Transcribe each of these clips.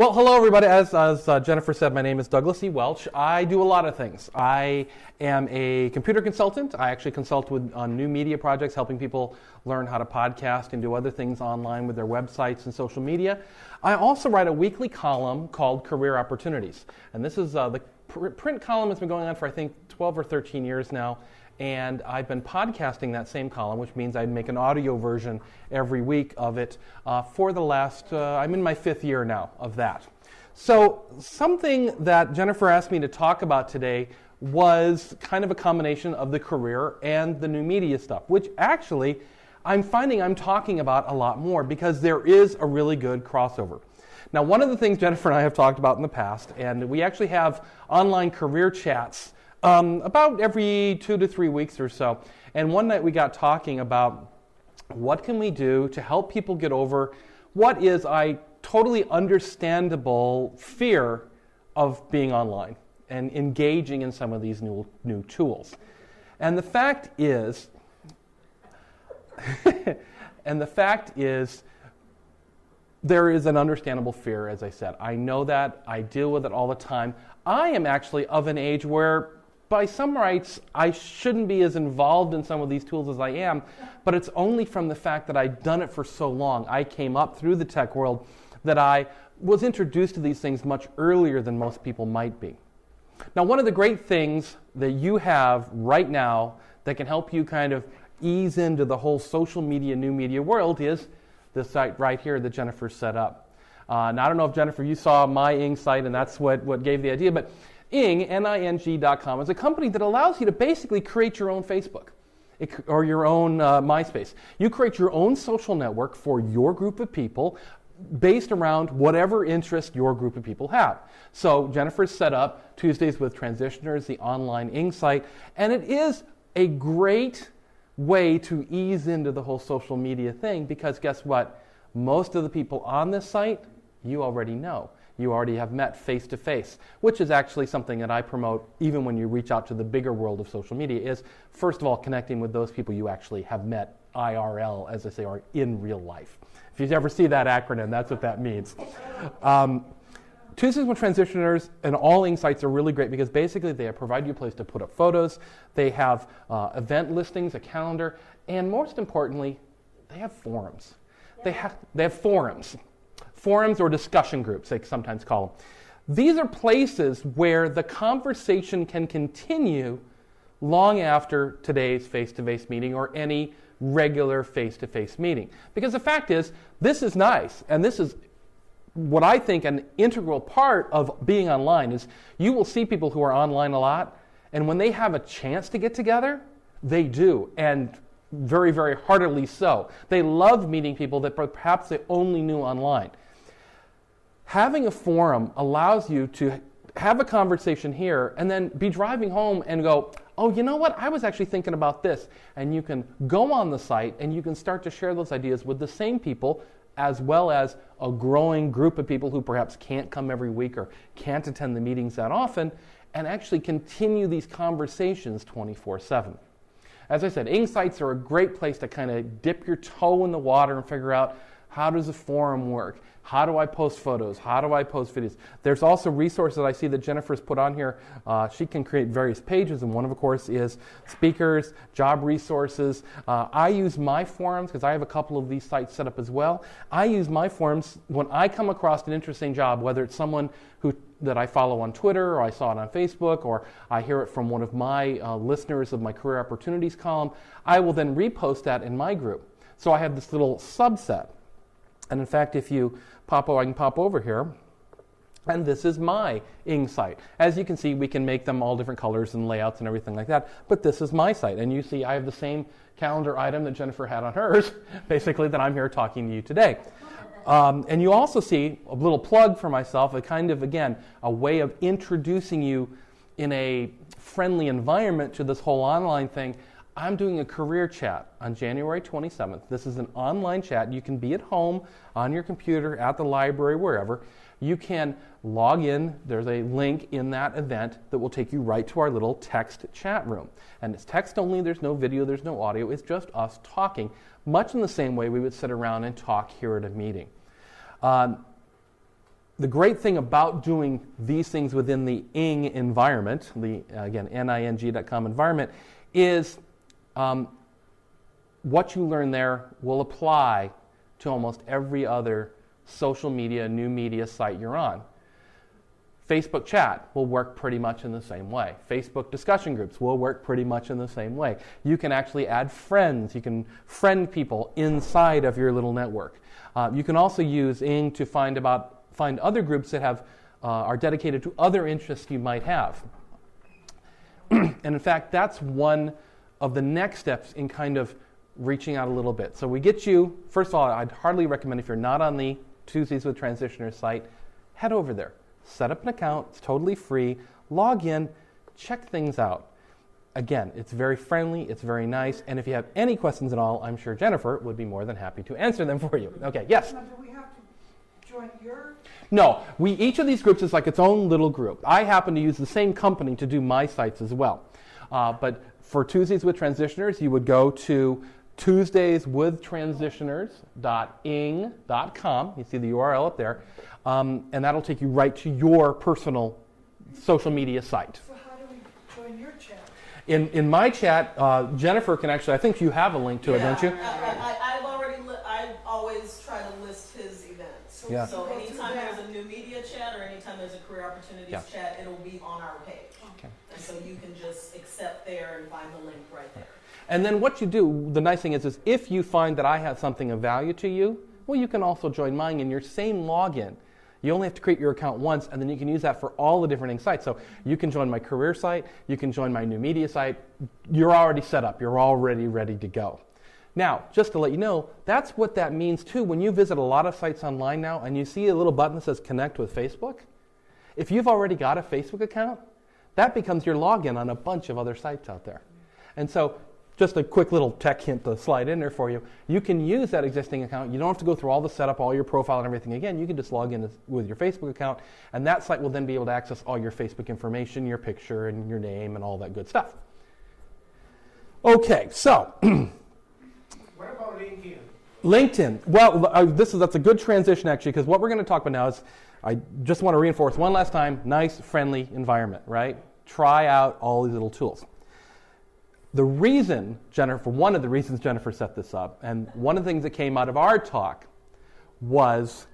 Well, hello everybody. As Jennifer said, my name is Douglas E. Welch. I do a lot of things. I am a computer consultant. I actually consult on new media projects, helping people learn how to podcast and do other things online with their websites and social media. I also write a weekly column called Career Opportunities. And this is the print column has been going on for I think 12 or 13 years now. And I've been podcasting that same column, which means I'd make an audio version every week of it for the last, I'm in my 5th year now of that. So something that Jennifer asked me to talk about today was kind of a combination of the career and the new media stuff, which actually I'm finding I'm talking about a lot more because there is a really good crossover. Now, one of the things Jennifer and I have talked about in the past, and we actually have online career chats about every 2 to 3 weeks or so. And one night we got talking about what can we do to help people get over what is a totally understandable fear of being online and engaging in some of these new tools. And the fact is, there is an understandable fear, as I said. I know that. I deal with it all the time. I am actually of an age where by some rights, I shouldn't be as involved in some of these tools as I am, but it's only from the fact that I've done it for so long. I came up through the tech world that I was introduced to these things much earlier than most people might be. Now, one of the great things that you have right now that can help you kind of ease into the whole social media, new media world is this site right here that Jennifer set up. Now, I don't know if, Jennifer, you saw my Ing site, and that's what gave the idea, but Ing, Ning.com, is a company that allows you to basically create your own Facebook or your own MySpace. You create your own social network for your group of people based around whatever interest your group of people have. So Jennifer's set up Tuesdays with Transitioners, the online Ing site, and it is a great way to ease into the whole social media thing because guess what? Most of the people on this site, you already know. You already have met face-to-face, which is actually something that I promote even when you reach out to the bigger world of social media is, first of all, connecting with those people you actually have met IRL, as I say, or in real life. If you ever see that acronym, that's what that means. Tuesdays with Transitioners and all Ing sites are really great because basically they provide you a place to put up photos, they have event listings, a calendar, and most importantly, they have forums. They have forums. Forums or discussion groups, they sometimes call them. These are places where the conversation can continue long after today's face-to-face meeting or any regular face-to-face meeting. Because the fact is, this is nice, and this is what I think an integral part of being online is you will see people who are online a lot, and when they have a chance to get together, they do, and very, very heartily so. They love meeting people that perhaps they only knew online. Having a forum allows you to have a conversation here and then be driving home and go, oh, you know what? I was actually thinking about this. And you can go on the site and you can start to share those ideas with the same people as well as a growing group of people who perhaps can't come every week or can't attend the meetings that often and actually continue these conversations 24/7. As I said, Ing sites are a great place to kind of dip your toe in the water and figure out how does a forum work? How do I post photos? How do I post videos? There's also resources I see that Jennifer's put on here. She can create various pages, and one of course is speakers, job resources. I use my forums because I have a couple of these sites set up as well. I use my forums when I come across an interesting job, whether it's someone that I follow on Twitter or I saw it on Facebook or I hear it from one of my listeners of my Career Opportunities column. I will then repost that in my group. So I have this little subset. And in fact, if you I can pop over here, and this is my Ing site. As you can see, we can make them all different colors and layouts and everything like that, but this is my site. And you see I have the same calendar item that Jennifer had on hers, basically that I'm here talking to you today. And you also see a little plug for myself, a kind of, again, a way of introducing you in a friendly environment to this whole online thing. I'm doing a career chat on January 27th. This is an online chat. You can be at home, on your computer, at the library, wherever. You can log in. There's a link in that event that will take you right to our little text chat room. And it's text only. There's no video. There's no audio. It's just us talking, much in the same way we would sit around and talk here at a meeting. The great thing about doing these things within the ing environment, the, again, ning.com environment, is what you learn there will apply to almost every other social media, new media site you're on. Facebook chat will work pretty much in the same way. Facebook discussion groups will work pretty much in the same way. You can actually add friends. You can friend people inside of your little network. You can also use ing to find other groups that have are dedicated to other interests you might have. And in fact, that's one of the next steps in kind of reaching out a little bit. So we get you, first of all, I'd hardly recommend if you're not on the Tuesdays with Transitioners site, head over there. Set up an account, it's totally free, log in, check things out. Again, it's very friendly, it's very nice, and if you have any questions at all, I'm sure Jennifer would be more than happy to answer them for you. Okay, yes? Now, do we have to join your? No, each of these groups is like its own little group. I happen to use the same company to do my sites as well. But for Tuesdays with Transitioners, you would go to tuesdayswithtransitioners.ing.com. You see the URL up there. And that'll take you right to your personal social media site. So how do we join your chat? In my chat, Jennifer can actually, I think you have a link to it, don't you? I always try to list his events. Yeah. So anytime there's a new media chat or anytime there's a career opportunities chat, it'll be on our page. Okay. And so you can just accept there and find the link right there. And then what you do, the nice thing is if you find that I have something of value to you, well, you can also join mine in your same login. You only have to create your account once, and then you can use that for all the different sites. So you can join my career site, you can join my new media site. You're already set up. You're already ready to go. Now, just to let you know, that's what that means too. When you visit a lot of sites online now and you see a little button that says Connect with Facebook, if you've already got a Facebook account, that becomes your login on a bunch of other sites out there. And so just a quick little tech hint to slide in there for you. You can use that existing account. You don't have to go through all the setup, all your profile and everything again. You can just log in with your Facebook account, and that site will then be able to access all your Facebook information, your picture, and your name, and all that good stuff. Okay, so what about LinkedIn? LinkedIn. Well, that's a good transition actually, because what we're going to talk about now is, I just want to reinforce one last time, nice, friendly environment, right? Try out all these little tools. One of the reasons Jennifer set this up, and one of the things that came out of our talk was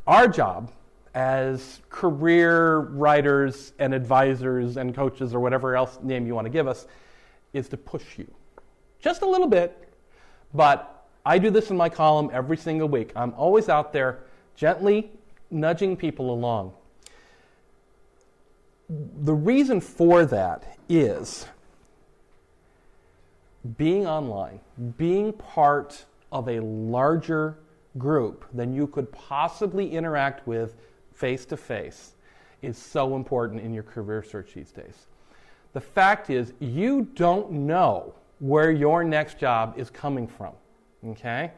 our job as career writers and advisors and coaches or whatever else name you want to give us is to push you. Just a little bit, but I do this in my column every single week. I'm always out there gently nudging people along. The reason for that is being online, being part of a larger group than you could possibly interact with face-to-face is so important in your career search these days. The fact is, you don't know where your next job is coming from, okay?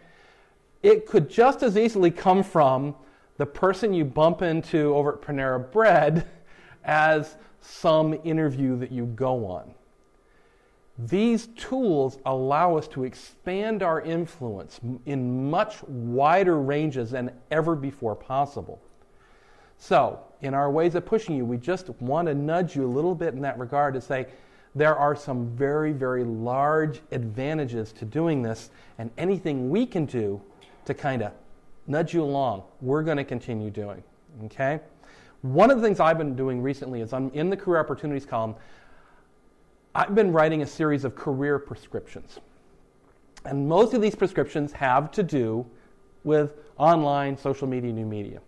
It could just as easily come from the person you bump into over at Panera Bread as some interview that you go on. These tools allow us to expand our influence in much wider ranges than ever before possible. So, in our ways of pushing you, we just want to nudge you a little bit in that regard to say there are some very, very large advantages to doing this, and anything we can do to kind of nudge you along, we're going to continue doing. Okay? One of the things I've been doing recently is I'm in the career opportunities column. I've been writing a series of career prescriptions. And most of these prescriptions have to do with online, social media, new media.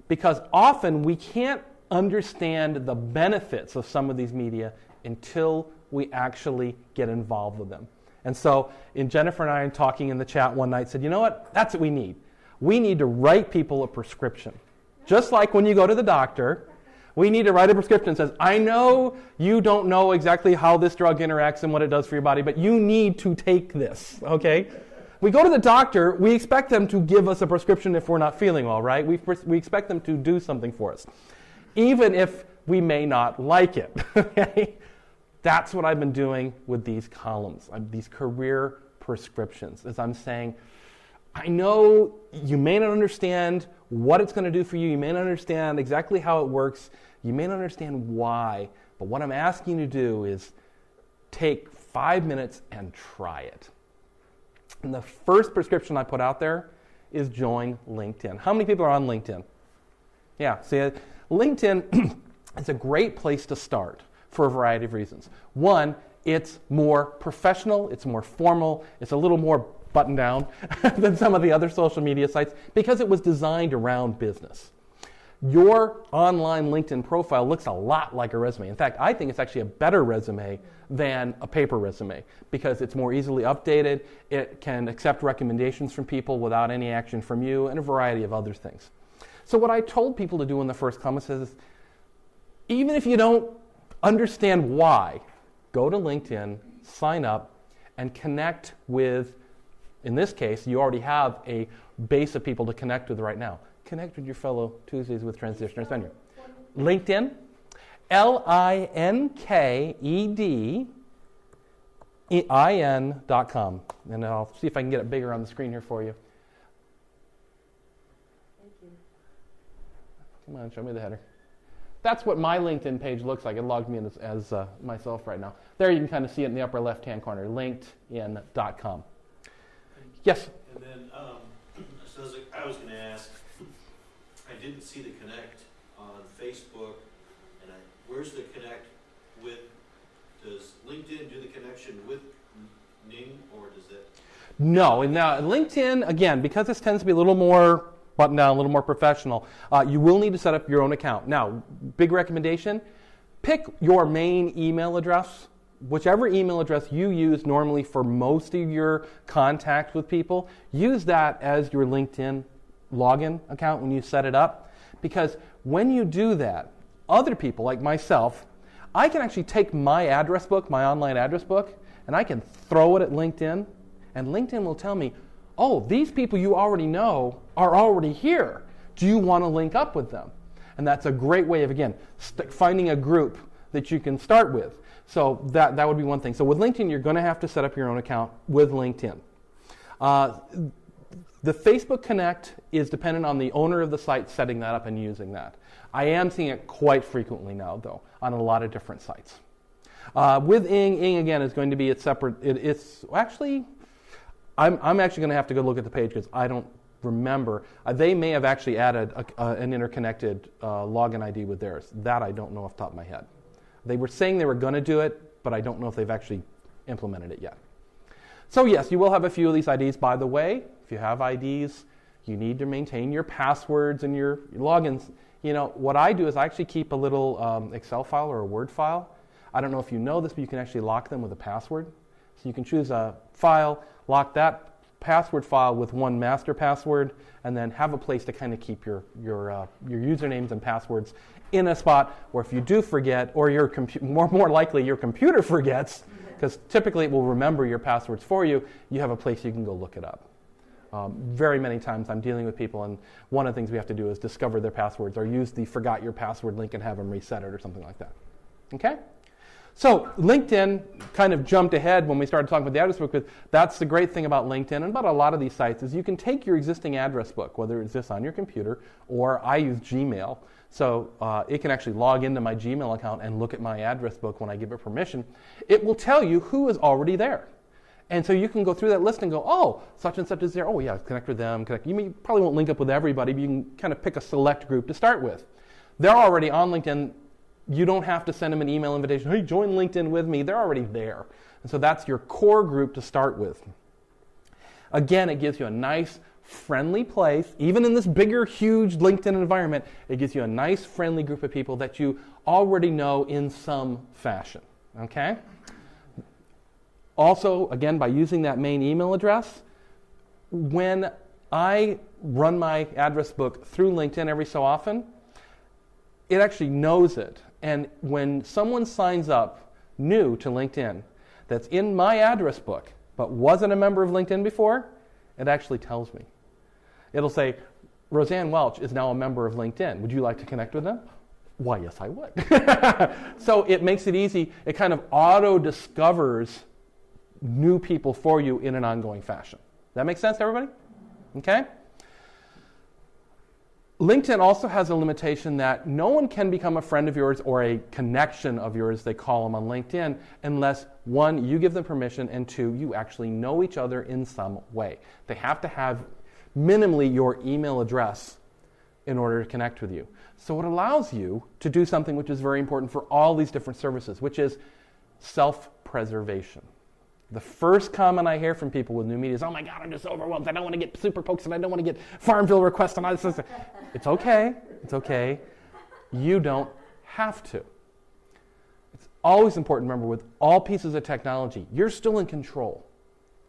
Because often we can't understand the benefits of some of these media until we actually get involved with them. And so Jennifer and I talking in the chat one night said, you know what, that's what we need. We need to write people a prescription. Just like when you go to the doctor, we need to write a prescription that says, I know you don't know exactly how this drug interacts and what it does for your body, but you need to take this, okay? We go to the doctor, we expect them to give us a prescription if we're not feeling well, right? We expect them to do something for us, even if we may not like it, okay? That's what I've been doing with these columns, these career prescriptions, is I'm saying, I know you may not understand what it's going to do for you. You may not understand exactly how it works. You may not understand why. But what I'm asking you to do is take 5 minutes and try it. And the first prescription I put out there is join LinkedIn. How many people are on LinkedIn? Yeah, see, LinkedIn is a great place to start for a variety of reasons. One, it's more professional, it's more formal, it's a little more buttoned down than some of the other social media sites because it was designed around business. Your online LinkedIn profile looks a lot like a resume. In fact, I think it's actually a better resume than a paper resume because it's more easily updated, it can accept recommendations from people without any action from you, and a variety of other things. So what I told people to do in the first comments is, even if you don't understand why, go to LinkedIn, sign up, and connect with, in this case, you already have a base of people to connect with right now. Connect with your fellow Tuesdays with Transitioners venue. LinkedIn, LinkedIn.com. And I'll see if I can get it bigger on the screen here for you. Thank you. Come on, show me the header. That's what my LinkedIn page looks like. It logged me in as myself right now. There you can kind of see it in the upper left-hand corner, linkedin.com. Yes? And then, so I was going to ask, I didn't see the connect on Facebook, and where's the connect with, does LinkedIn do the connection with Ning, or does that? No, and now LinkedIn, again, because this tends to be a little more buttoned down, a little more professional, you will need to set up your own account. Now, big recommendation, pick your main email address. Whichever email address you use normally for most of your contact with people, use that as your LinkedIn login account when you set it up. Because when you do that, other people like myself, I can actually take my address book, my online address book, and I can throw it at LinkedIn, and LinkedIn will tell me, oh, these people you already know are already here. Do you want to link up with them? And that's a great way of, again, finding a group that you can start with. So that would be one thing. So with LinkedIn, you're going to have to set up your own account with LinkedIn. The Facebook Connect is dependent on the owner of the site setting that up and using that. I am seeing it quite frequently now, though, on a lot of different sites. With Ing again is going to be a separate. It's actually, I'm actually going to have to go look at the page because I don't remember. They may have actually added an interconnected login ID with theirs. That I don't know off the top of my head. They were saying they were going to do it, but I don't know if they've actually implemented it yet. So yes, you will have a few of these IDs. By the way, if you have IDs, you need to maintain your passwords and your logins. You know, what I do is I actually keep a little Excel file or a Word file. I don't know if you know this, but you can actually lock them with a password. So you can choose a file, lock that password file with one master password, and then have a place to kind of keep your usernames and passwords in a spot where if you do forget, or your more likely your computer forgets, because typically it will remember your passwords for you, you have a place you can go look it up. Very many times I'm dealing with people, and one of the things we have to do is discover their passwords or use the forgot your password link and have them reset it or something like that. Okay? So LinkedIn kind of jumped ahead when we started talking about the address book, because that's the great thing about LinkedIn and about a lot of these sites is you can take your existing address book, whether it's this on your computer or I use Gmail, so it can actually log into my Gmail account and look at my address book when I give it permission. It will tell you who is already there. And so you can go through that list and go, oh, such and such is there. Oh, yeah, connect with them. You probably won't link up with everybody, but you can kind of pick a select group to start with. They're already on LinkedIn. You don't have to send them an email invitation. Hey, join LinkedIn with me. They're already there. And so that's your core group to start with. Again, it gives you a nice, friendly place. Even in this bigger, huge LinkedIn environment, it gives you a nice, friendly group of people that you already know in some fashion. Okay? Also, again, by using that main email address, when I run my address book through LinkedIn every so often, it actually knows it. And when someone signs up new to LinkedIn that's in my address book but wasn't a member of LinkedIn before, it actually tells me. It'll say, Roseanne Welch is now a member of LinkedIn. Would you like to connect with them? Why, yes, I would. So it makes it easy. It kind of auto-discovers new people for you in an ongoing fashion. That make sense to everybody? Okay? LinkedIn also has a limitation that no one can become a friend of yours or a connection of yours, they call them on LinkedIn, unless one, you give them permission, and two, you actually know each other in some way. They have to have minimally your email address in order to connect with you. So it allows you to do something which is very important for all these different services, which is self-preservation. The first comment I hear from people with new media is, oh my God, I'm just overwhelmed. I don't want to get super pokes and I don't want to get Farmville requests and all this. It's okay. It's okay. You don't have to. It's always important to remember with all pieces of technology, you're still in control.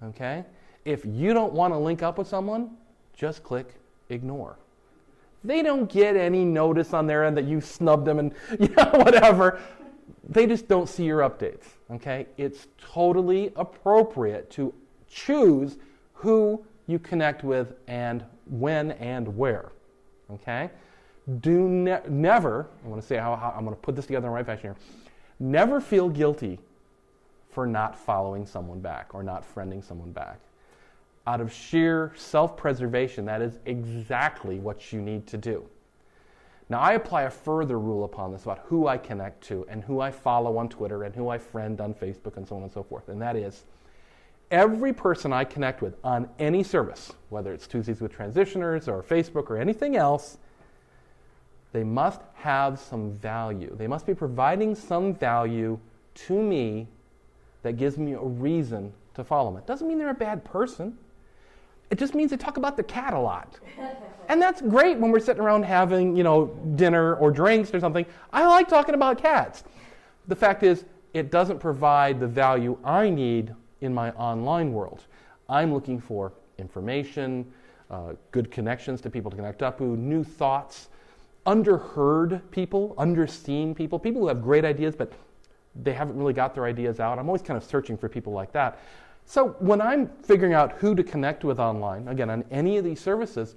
Okay? If you don't want to link up with someone, just click ignore. They don't get any notice on their end that you snubbed them and whatever. They just don't see your updates, okay? It's totally appropriate to choose who you connect with and when and where, okay? Never, I want to say how I'm going to put this together in the right fashion here, never feel guilty for not following someone back or not friending someone back. Out of sheer self-preservation, that is exactly what you need to do. Now, I apply a further rule upon this about who I connect to and who I follow on Twitter and who I friend on Facebook and so on and so forth. And that is, every person I connect with on any service, whether it's Tuesdays with Transitioners or Facebook or anything else, they must have some value. They must be providing some value to me that gives me a reason to follow them. It doesn't mean they're a bad person. It just means they talk about the cat a lot. And that's great when we're sitting around having, dinner or drinks or something. I like talking about cats. The fact is, it doesn't provide the value I need in my online world. I'm looking for information, good connections to people to connect up with, new thoughts, underheard people, underseen people, people who have great ideas, but they haven't really got their ideas out. I'm always kind of searching for people like that. So when I'm figuring out who to connect with online, again, on any of these services,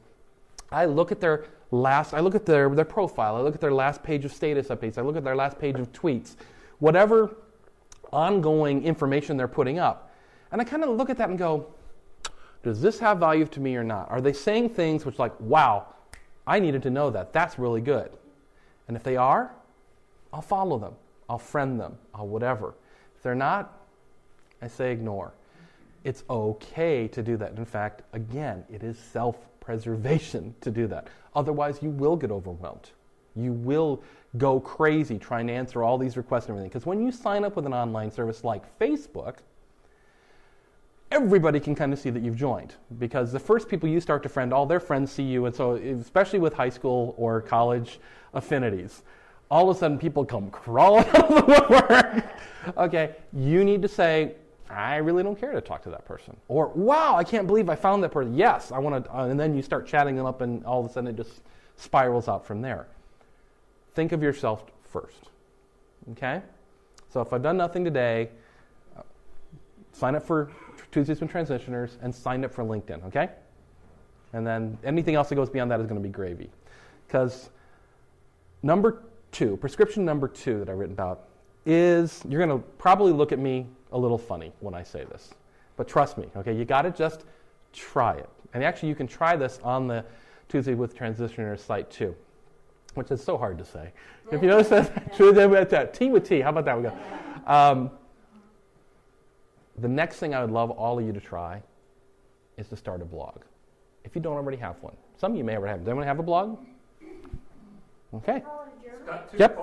I look at their profile, I look at their last page of status updates, I look at their last page of tweets, whatever ongoing information they're putting up. And I kind of look at that and go, does this have value to me or not? Are they saying things which like, wow, I needed to know that. That's really good. And if they are, I'll follow them. I'll friend them. I'll whatever. If they're not, I say ignore. It's okay to do that. In fact, again, it is self-preservation to do that. Otherwise, you will get overwhelmed. You will go crazy trying to answer all these requests and everything. Because when you sign up with an online service like Facebook, everybody can kind of see that you've joined. Because the first people you start to friend, all their friends see you. And so, especially with high school or college affinities, all of a sudden people come crawling out of the woodwork. Okay, you need to say, I really don't care to talk to that person. Or, wow, I can't believe I found that person. Yes, I want to, and then you start chatting them up and all of a sudden it just spirals out from there. Think of yourself first, okay? So if I've done nothing today, sign up for Tuesdays with Transitioners and sign up for LinkedIn, okay? And then anything else that goes beyond that is going to be gravy. Because prescription number 2 that I've written about is, you're going to probably look at me a little funny when I say this. But trust me, okay, you got to just try it. And actually, you can try this on the Tuesday with Transitioners site too, which is so hard to say. If you notice that, Tuesday with T with T, how about that? We go. The next thing I would love all of you to try is to start a blog. If you don't already have one. Some of you may already have. Does anyone have a blog? Okay. Yep.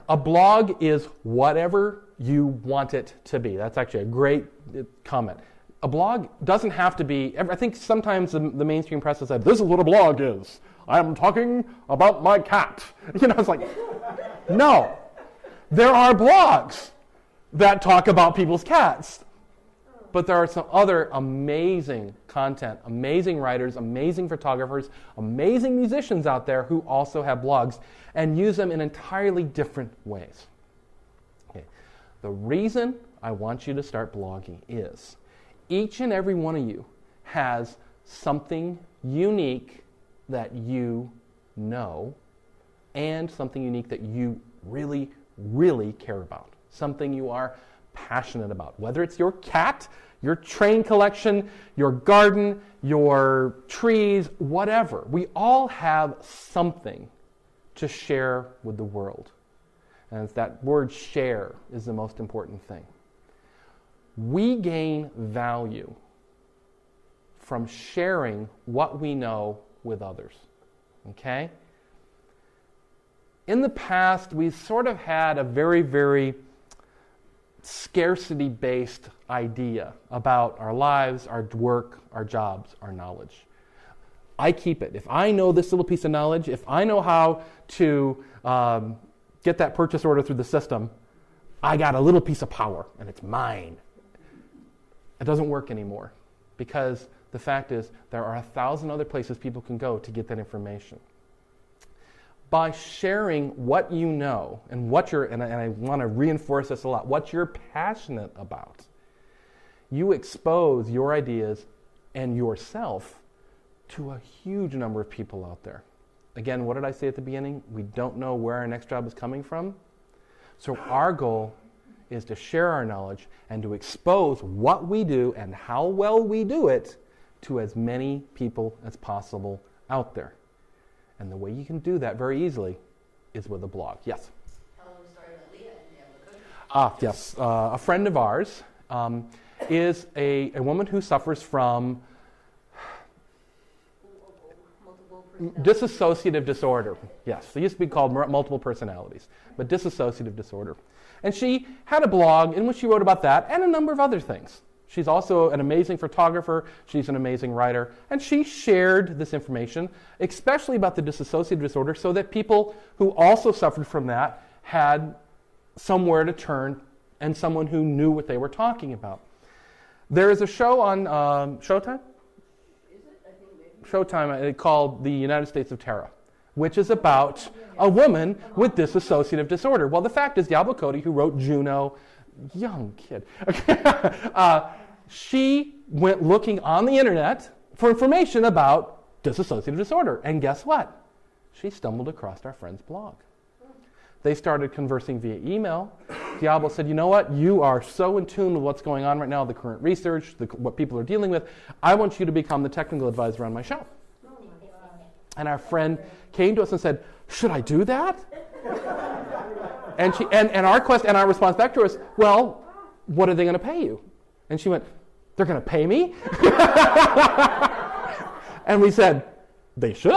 A blog is whatever you want it to be. That's actually a great comment. A blog doesn't have to be, I think sometimes the mainstream press has said, this is what a blog is. I'm talking about my cat. It's like, no. There are blogs that talk about people's cats. But there are some other amazing content, amazing writers, amazing photographers, amazing musicians out there who also have blogs and use them in entirely different ways. Okay. The reason I want you to start blogging is each and every one of you has something unique that you know and something unique that you really, really care about. Something you are passionate about. Whether it's your cat, Your train collection, your garden, your trees, whatever. We all have something to share with the world. And it's that word share is the most important thing. We gain value from sharing what we know with others. Okay? In the past, we sort of had a very, very scarcity-based idea about our lives, our work, our jobs, our knowledge. I keep it. If I know this little piece of knowledge, if I know how to get that purchase order through the system, I got a little piece of power, and it's mine. It doesn't work anymore, because the fact is there are 1,000 other places people can go to get that information. By sharing what you know and what you're, and I want to reinforce this a lot, what you're passionate about, you expose your ideas and yourself to a huge number of people out there. Again, what did I say at the beginning? We don't know where our next job is coming from. So our goal is to share our knowledge and to expose what we do and how well we do it to as many people as possible out there. And the way you can do that very easily is with a blog. Yes? Tell them the story about Leah and the cookie. Yes. A friend of ours is a woman who suffers from dissociative disorder. Yes, it used to be called multiple personalities, but dissociative disorder. And she had a blog in which she wrote about that and a number of other things. She's also an amazing photographer, she's an amazing writer, and she shared this information, especially about the dissociative disorder, so that people who also suffered from that had somewhere to turn and someone who knew what they were talking about. There is a show on Showtime? Showtime called The United States of Terra, which is about a woman with dissociative disorder. Well, the fact is, Diablo Cody, who wrote Juno, young kid, she went looking on the internet for information about dissociative disorder. And guess what? She stumbled across our friend's blog. They started conversing via email. Diablo said, you know what? You are so in tune with what's going on right now, the current research, what people are dealing with. I want you to become the technical advisor on my show. And our friend came to us and said, should I do that? And our response back to her is, well, what are they going to pay you? And she went, they're going to pay me? And we said, they should.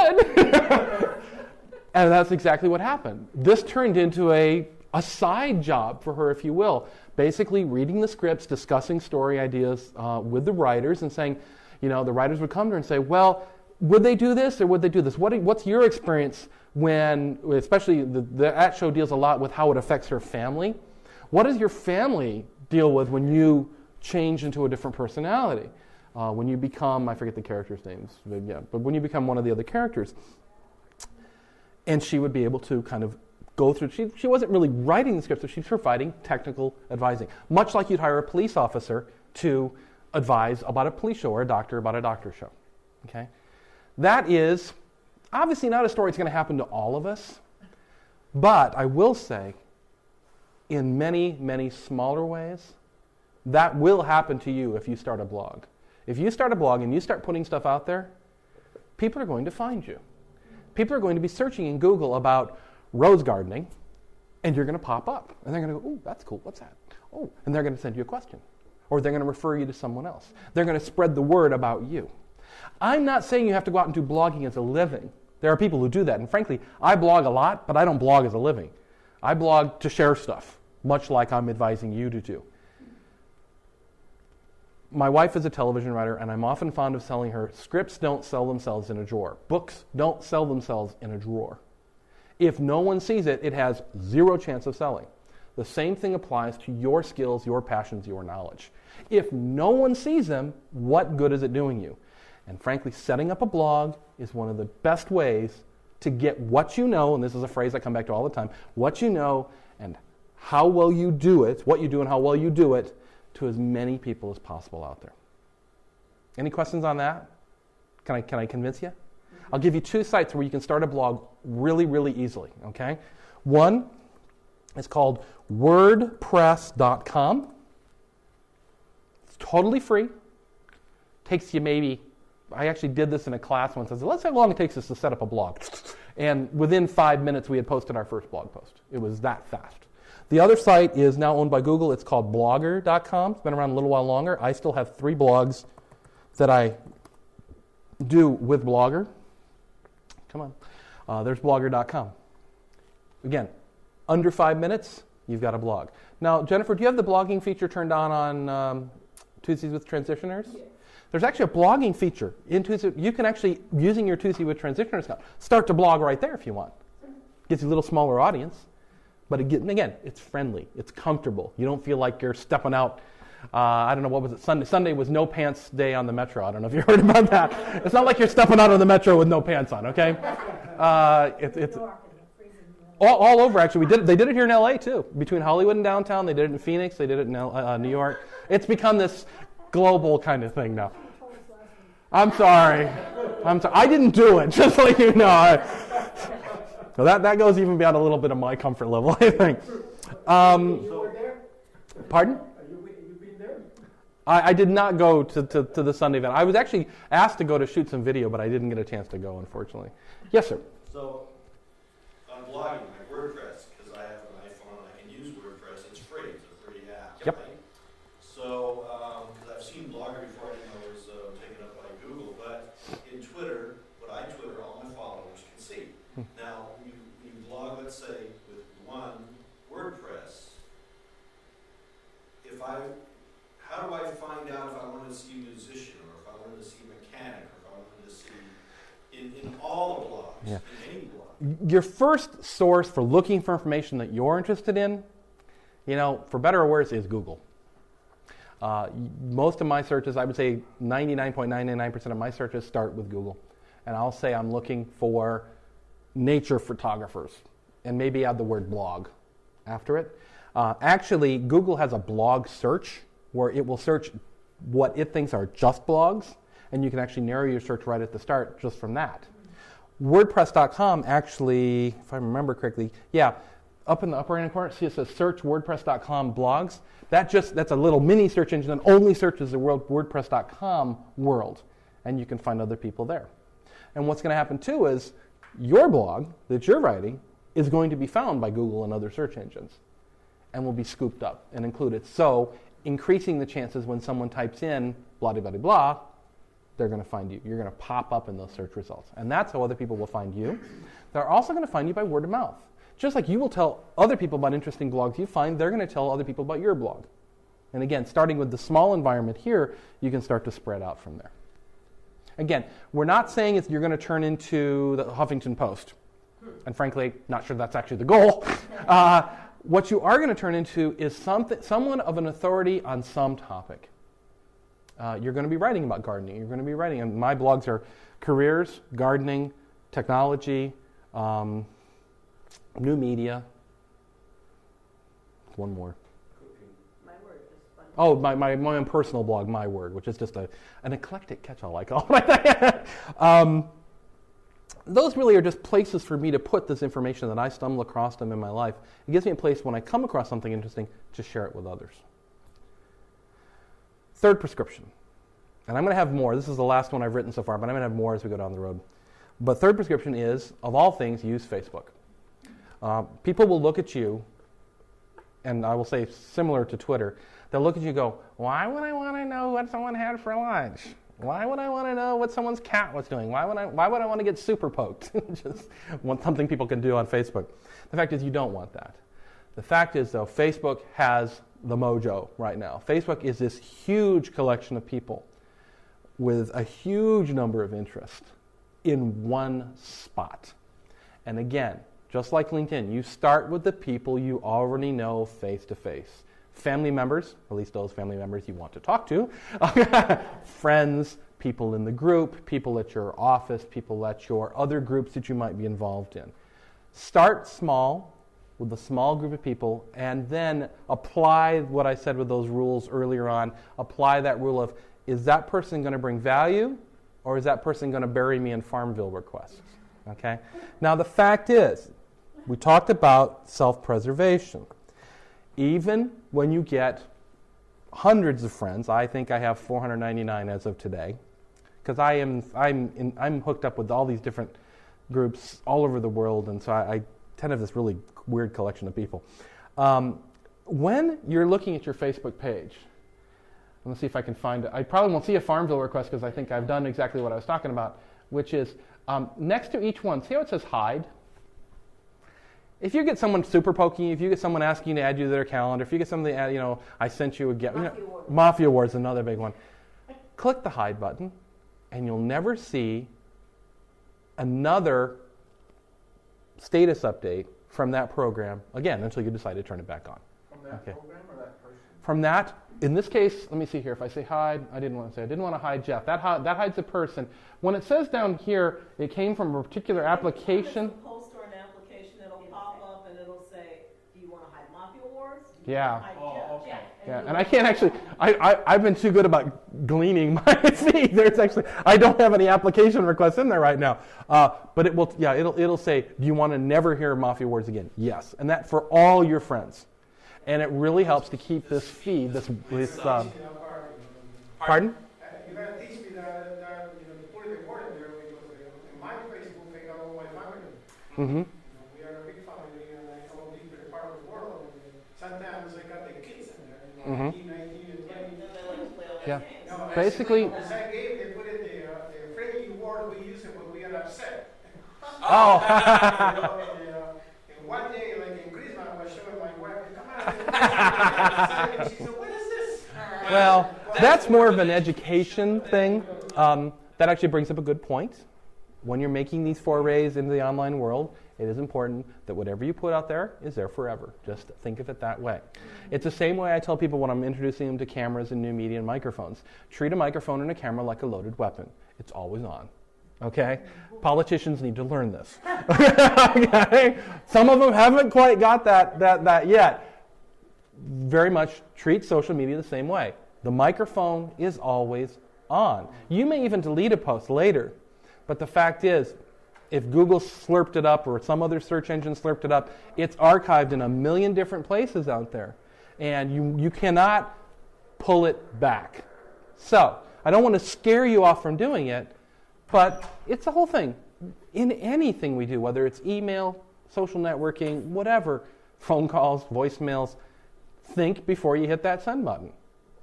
And that's exactly what happened. This turned into a side job for her, if you will. Basically reading the scripts, discussing story ideas with the writers, and saying, the writers would come to her and say, well, would they do this or would they do this? What's your experience when, especially that show deals a lot with how it affects her family. What does your family deal with when you change into a different personality? When you become, I forget the characters' names, but when you become one of the other characters. And she would be able to kind of go through, she wasn't really writing the scripts, but she's providing technical advising. Much like you'd hire a police officer to advise about a police show or a doctor about a doctor show. Okay? That is obviously not a story that's going to happen to all of us, but I will say, in many, many smaller ways, that will happen to you if you start a blog. If you start a blog and you start putting stuff out there, people are going to find you. People are going to be searching in Google about rose gardening, and you're going to pop up. And they're going to go, oh, that's cool, what's that? Oh, and they're going to send you a question. Or they're going to refer you to someone else. They're going to spread the word about you. I'm not saying you have to go out and do blogging as a living. There are people who do that. And frankly, I blog a lot, but I don't blog as a living. I blog to share stuff, much like I'm advising you to do. My wife is a television writer, and I'm often fond of telling her, scripts don't sell themselves in a drawer. Books don't sell themselves in a drawer. If no one sees it, it has zero chance of selling. The same thing applies to your skills, your passions, your knowledge. If no one sees them, what good is it doing you? And frankly, setting up a blog is one of the best ways to get what you know, and this is a phrase I come back to all the time, what you know and how well you do it, what you do and how well you do it, to as many people as possible out there. Any questions on that? Can I convince you? I'll give you 2 sites where you can start a blog really, really easily, okay? One is called WordPress.com. It's totally free. Takes you maybe, I actually did this in a class once. I said, let's see how long it takes us to set up a blog. And within 5 minutes, we had posted our first blog post. It was that fast. The other site is now owned by Google. It's called blogger.com. It's been around a little while longer. I still have 3 blogs that I do with Blogger. Come on. There's blogger.com. Again, under 5 minutes, you've got a blog. Now, Jennifer, do you have the blogging feature turned on Tuesdays with Transitioners? Yes. There's actually a blogging feature in Tuesday. You can actually, using your Tuesday with Transitioners account, start to blog right there if you want. Gets you a little smaller audience. But again, it's friendly. It's comfortable. You don't feel like you're stepping out. I don't know, what was it? Sunday was no pants day on the metro. I don't know if you heard about that. It's not like you're stepping out on the metro with no pants on, okay? It's all over, actually. They did it here in LA, too. Between Hollywood and downtown. They did it in Phoenix. They did it in New York. It's become this global kind of thing now. I'm sorry. I didn't do it, just so you know. So that goes even beyond a little bit of my comfort level, I think. You were there? Pardon? You been there? I did not go to the Sunday event. I was actually asked to go to shoot some video, but I didn't get a chance to go, unfortunately. Yes, sir. So, on blogging, my WordPress, because I have an iPhone and I can use WordPress, it's free. It's a free app. Yep. Right? So, because I've seen Blogger before, I didn't know it was taken up by Google, but in Twitter, what I Twitter, all my followers can see. Now, you blog, let's say, with one WordPress. How do I find out if I wanted to see a musician, or if I wanted to see a mechanic, or if I wanted to see in all the blogs, in any blog? Your first source for looking for information that you're interested in, for better or worse, is Google. Most of my searches, I would say 99.99% of my searches start with Google. And I'll say I'm looking for nature photographers, and maybe add the word blog after it. Actually, Google has a blog search where it will search what it thinks are just blogs, and you can actually narrow your search right at the start just from that. WordPress.com actually, if I remember correctly, up in the upper right-hand corner, see it says search WordPress.com blogs. That's a little mini search engine that only searches the WordPress.com world, and you can find other people there. And what's going to happen too is your blog that you're writing is going to be found by Google and other search engines and will be scooped up and included. So increasing the chances when someone types in blah, blah, blah, blah, they're going to find you. You're going to pop up in those search results. And that's how other people will find you. They're also going to find you by word of mouth. Just like you will tell other people about interesting blogs you find, they're going to tell other people about your blog. And again, starting with the small environment here, you can start to spread out from there. Again, we're not saying you're going to turn into the Huffington Post. And frankly, not sure that's actually the goal. What you are going to turn into is someone of an authority on some topic. You're going to be writing about gardening. You're going to be writing, and my blogs are careers, gardening, technology, new media. One more. My word is fun. Oh, my own personal blog, My Word, which is just an eclectic catch-all, I call it. Those really are just places for me to put this information that I stumble across them in my life. It gives me a place when I come across something interesting to share it with others. Third prescription. And I'm going to have more. This is the last one I've written so far, but I'm going to have more as we go down the road. But third prescription is, of all things, use Facebook. People will look at you, and I will say similar to Twitter, they'll look at you and go, why would I want to know what someone had for lunch? Why would I want to know what someone's cat was doing? Why would I want to get super poked? Just something people can do on Facebook. The fact is you don't want that. The fact is, though, Facebook has the mojo right now. Facebook is this huge collection of people with a huge number of interests in one spot. And again, just like LinkedIn, you start with the people you already know face to face. Family members, at least those family members you want to talk to, friends, people in the group, people at your office, people at your other groups that you might be involved in. Start small with a small group of people, and then apply what I said with those rules earlier on. Apply that rule of, is that person going to bring value, or is that person going to bury me in Farmville requests? Okay? Now the fact is, we talked about self-preservation. Even when you get hundreds of friends. I think I have 499 as of today, because I'm hooked up with all these different groups all over the world, and so I tend to have this really weird collection of people. When you're looking at your Facebook page, let's see if I can find it. I probably won't see a Farmville request because I think I've done exactly what I was talking about, which is next to each one, see how it says hide? If you get someone super poking, if you get someone asking you to add you to their calendar, if you get somebody, I sent you a get, Mafia Wars is another big one. Click the hide button, and you'll never see another status update from that program again until you decide to turn it back on. From that program or that person? From that, in this case, let me see here. If I say hide, I didn't want to hide Jeff. That hides a person. When it says down here, it came from a particular application. If you post or an application, it'll pop up and it'll say, do you want to hide Mafia Wars? Yeah. Okay. Yeah, and I can't actually, I've been too good about gleaning my feed. I don't have any application requests in there right now. But it will, it'll say, do you want to never hear Mafia Wars again? Yes. And that for all your friends. And it really helps to keep this feed, pardon? You gotta teach me that to put it important there, because in my Facebook, I got all my family. Mm-hmm. We are a big family, and I come from different part of the world. And sometimes I got the kids in there, 18, 19, and 20. Yeah. No, Basically. as I gave, they put it the friendly word we use it when we get upset. Oh. And one day, like in Christmas, I was showing my wife, come on. And she said, what is this? Well, that's more of an education thing. That actually brings up a good point. When you're making these forays into the online world, it is important that whatever you put out there is there forever. Just think of it that way. It's the same way I tell people when I'm introducing them to cameras and new media and microphones. Treat a microphone and a camera like a loaded weapon. It's always on. Okay? Politicians need to learn this. Okay? Some of them haven't quite got that yet. Very much treat social media the same way. The microphone is always on. You may even delete a post later, but the fact is, if Google slurped it up or some other search engine slurped it up, it's archived in a million different places out there. And you cannot pull it back. So, I don't want to scare you off from doing it, but it's a whole thing. In anything we do, whether it's email, social networking, whatever, phone calls, voicemails, think before you hit that send button.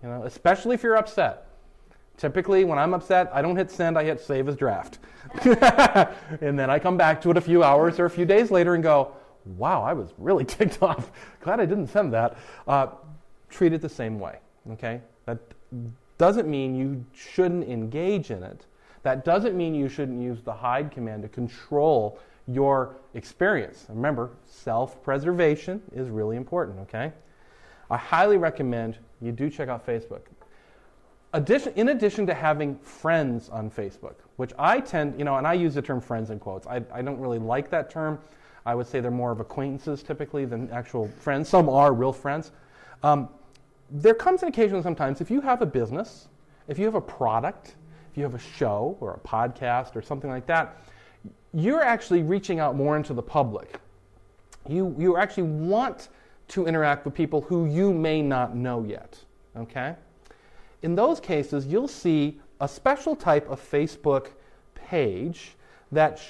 Especially if you're upset. Typically, when I'm upset, I don't hit send, I hit save as draft. And then I come back to it a few hours or a few days later and go, wow, I was really ticked off. Glad I didn't send that. Treat it the same way, okay? That doesn't mean you shouldn't engage in it. That doesn't mean you shouldn't use the hide command to control your experience. Remember, self-preservation is really important, okay? I highly recommend you do check out Facebook. In addition to having friends on Facebook, which I tend, and I use the term friends in quotes. I don't really like that term. I would say they're more of acquaintances typically than actual friends. Some are real friends. There comes an occasion sometimes, if you have a business, if you have a product, if you have a show or a podcast or something like that, you're actually reaching out more into the public. You actually want to interact with people who you may not know yet, okay? In those cases, you'll see a special type of Facebook page that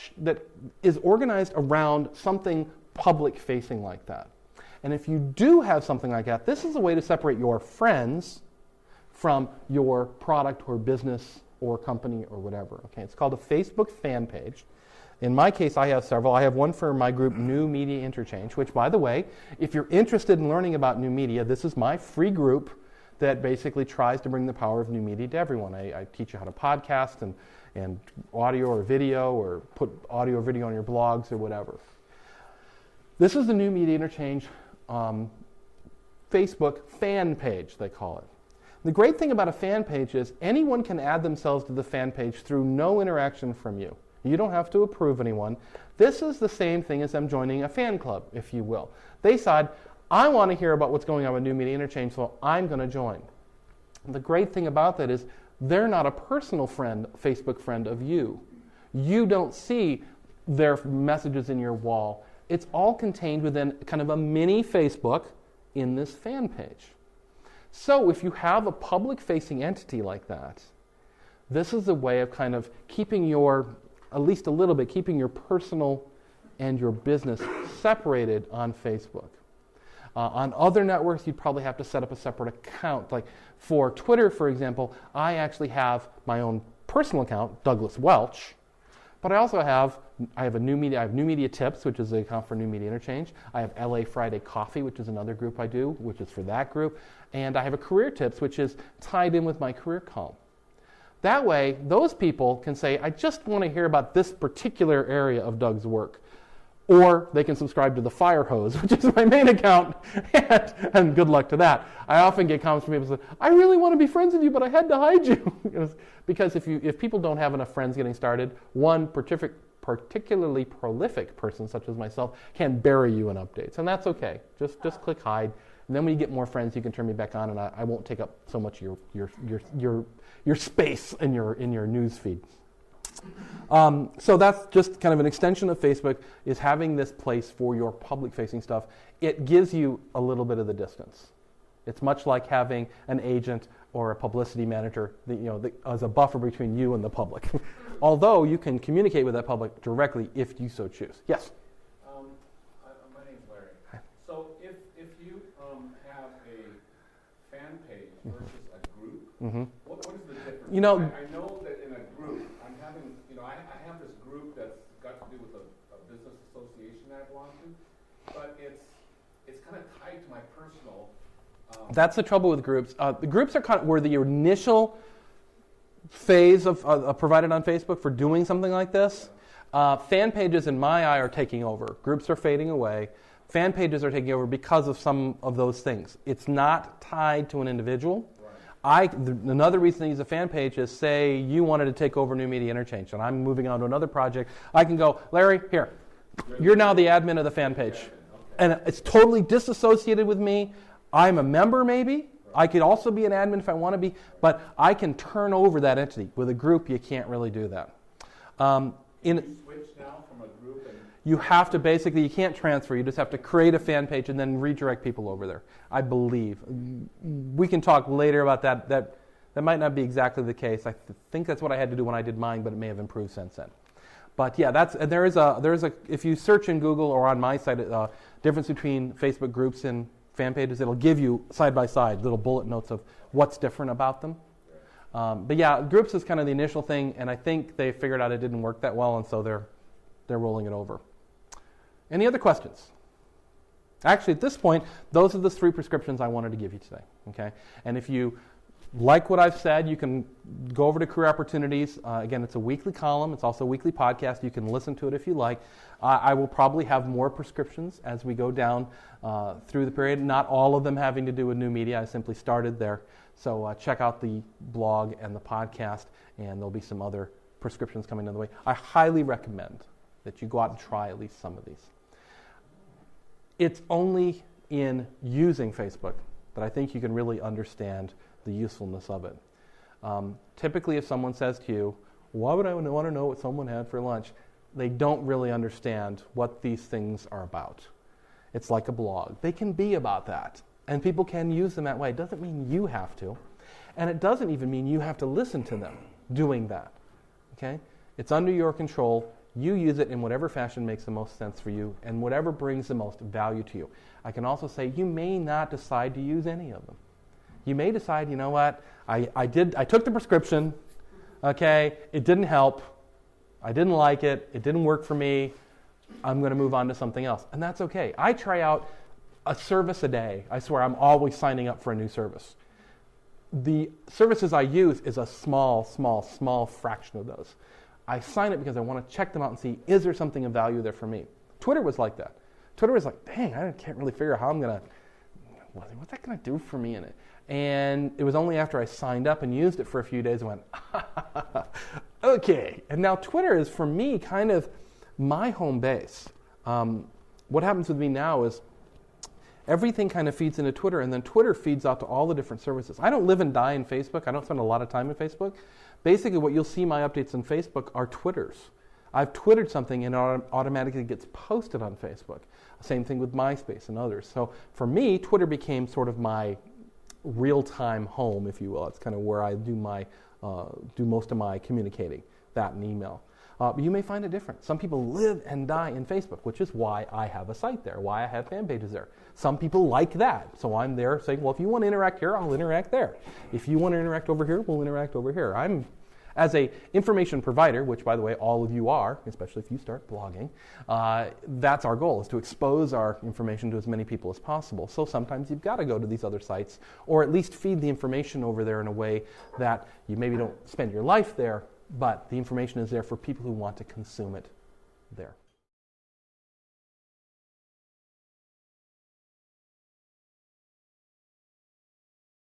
is organized around something public-facing like that. And if you do have something like that, this is a way to separate your friends from your product or business or company or whatever. Okay, it's called a Facebook fan page. In my case, I have several. I have one for my group, New Media Interchange, which, by the way, if you're interested in learning about new media, this is my free group that basically tries to bring the power of new media to everyone. I teach you how to podcast and audio or video, or put audio or video on your blogs or whatever. This is the New Media Interchange Facebook fan page, they call it. The great thing about a fan page is anyone can add themselves to the fan page through no interaction from you. You don't have to approve anyone. This is the same thing as them joining a fan club, if you will. They decide, I want to hear about what's going on with New Media Interchange, so I'm going to join. The great thing about that is they're not a personal friend, Facebook friend of you. You don't see their messages in your wall. It's all contained within kind of a mini Facebook in this fan page. So if you have a public-facing entity like that, this is a way of kind of keeping at least a little bit, keeping your personal and your business separated on Facebook. On other networks, you'd probably have to set up a separate account. Like for Twitter, for example, I actually have my own personal account, Douglas Welch, but I also have New Media Tips, which is the account for New Media Interchange. I have LA Friday Coffee, which is another group I do, which is for that group. And I have a Career Tips, which is tied in with my career column. That way, those people can say, I just want to hear about this particular area of Doug's work. Or they can subscribe to the Fire Hose, which is my main account, and good luck to that. I often get comments from people that say, I really want to be friends with you, but I had to hide you. Because if people don't have enough friends getting started, one particularly prolific person, such as myself, can bury you in updates, and that's okay. Just click hide, and then when you get more friends, you can turn me back on, and I won't take up so much of your space in your news feed. So that's just kind of an extension of Facebook, is having this place for your public-facing stuff. It gives you a little bit of the distance. It's much like having an agent or a publicity manager as a buffer between you and the public. Although you can communicate with that public directly if you so choose. Yes? My name's Larry. Hi. So if you have a fan page versus a group, Mm-hmm. what is the difference? You know, I know that in a group, I'm having, I have this group that's got to do with a business association I belong to, but it's kind of tied to my personal. That's the trouble with groups. The groups are were the initial phase of provided on Facebook for doing something like this. Fan pages, in my eye, are taking over. Groups are fading away. Fan pages are taking over because of some of those things. It's not tied to an individual. Another reason to use a fan page is, say you wanted to take over New Media Interchange and I'm moving on to another project. I can go, Larry, here, you're now the admin of the fan page. And it's totally disassociated with me. I'm a member maybe. I could also be an admin if I want to be, but I can turn over that entity. With a group, you can't really do that. You switch now from a group and you have to basically, you can't transfer, you just have to create a fan page and then redirect people over there, I believe. We can talk later about that. That might not be exactly the case. I think that's what I had to do when I did mine, but it may have improved since then. But yeah, there is a if you search in Google or on my site, difference between Facebook groups and fan pages, it'll give you side by side little bullet notes of what's different about them. But yeah, groups is kind of the initial thing, and I think they figured out it didn't work that well, and so they're rolling it over. Any other questions? Actually, at this point, those are the 3 prescriptions I wanted to give you today. Okay, and if you like what I've said, you can go over to Career Opportunities. Again, it's a weekly column. It's also a weekly podcast. You can listen to it if you like. I will probably have more prescriptions as we go down through the period. Not all of them having to do with new media. I simply started there. So check out the blog and the podcast, and there'll be some other prescriptions coming down the way. I highly recommend that you go out and try at least some of these. It's only in using Facebook that I think you can really understand the usefulness of it. Typically, if someone says to you, why would I want to know what someone had for lunch? They don't really understand what these things are about. It's like a blog. They can be about that, and people can use them that way. It doesn't mean you have to, and it doesn't even mean you have to listen to them doing that. Okay? It's under your control. You use it in whatever fashion makes the most sense for you and whatever brings the most value to you. I can also say you may not decide to use any of them. You may decide, you know what, I took the prescription, okay, it didn't help, I didn't like it didn't work for me, I'm going to move on to something else. And that's okay. I try out a service a day. I swear I'm always signing up for a new service. The services I use is a small fraction of those. I sign up because I want to check them out and see, is there something of value there for me? Twitter was like that. Twitter was like, dang, I can't really figure out how I'm going to, what's that going to do for me in it? And it was only after I signed up and used it for a few days I went, okay. And now Twitter is, for me, kind of my home base. What happens with me now is everything kind of feeds into Twitter, and then Twitter feeds out to all the different services. I don't live and die in Facebook. I don't spend a lot of time in Facebook. Basically, what you'll see my updates on Facebook are Twitters. I've Twittered something and it automatically gets posted on Facebook. Same thing with MySpace and others. So for me, Twitter became sort of my real-time home, if you will. It's kind of where I do most of my communicating, that and email. But you may find it different. Some people live and die in Facebook, which is why I have a site there, why I have fan pages there. Some people like that. So I'm there saying, well, if you want to interact here, I'll interact there. If you want to interact over here, we'll interact over here. As a information provider, which, by the way, all of you are, especially if you start blogging, that's our goal, is to expose our information to as many people as possible. So sometimes you've got to go to these other sites, or at least feed the information over there in a way that you maybe don't spend your life there, but the information is there for people who want to consume it there.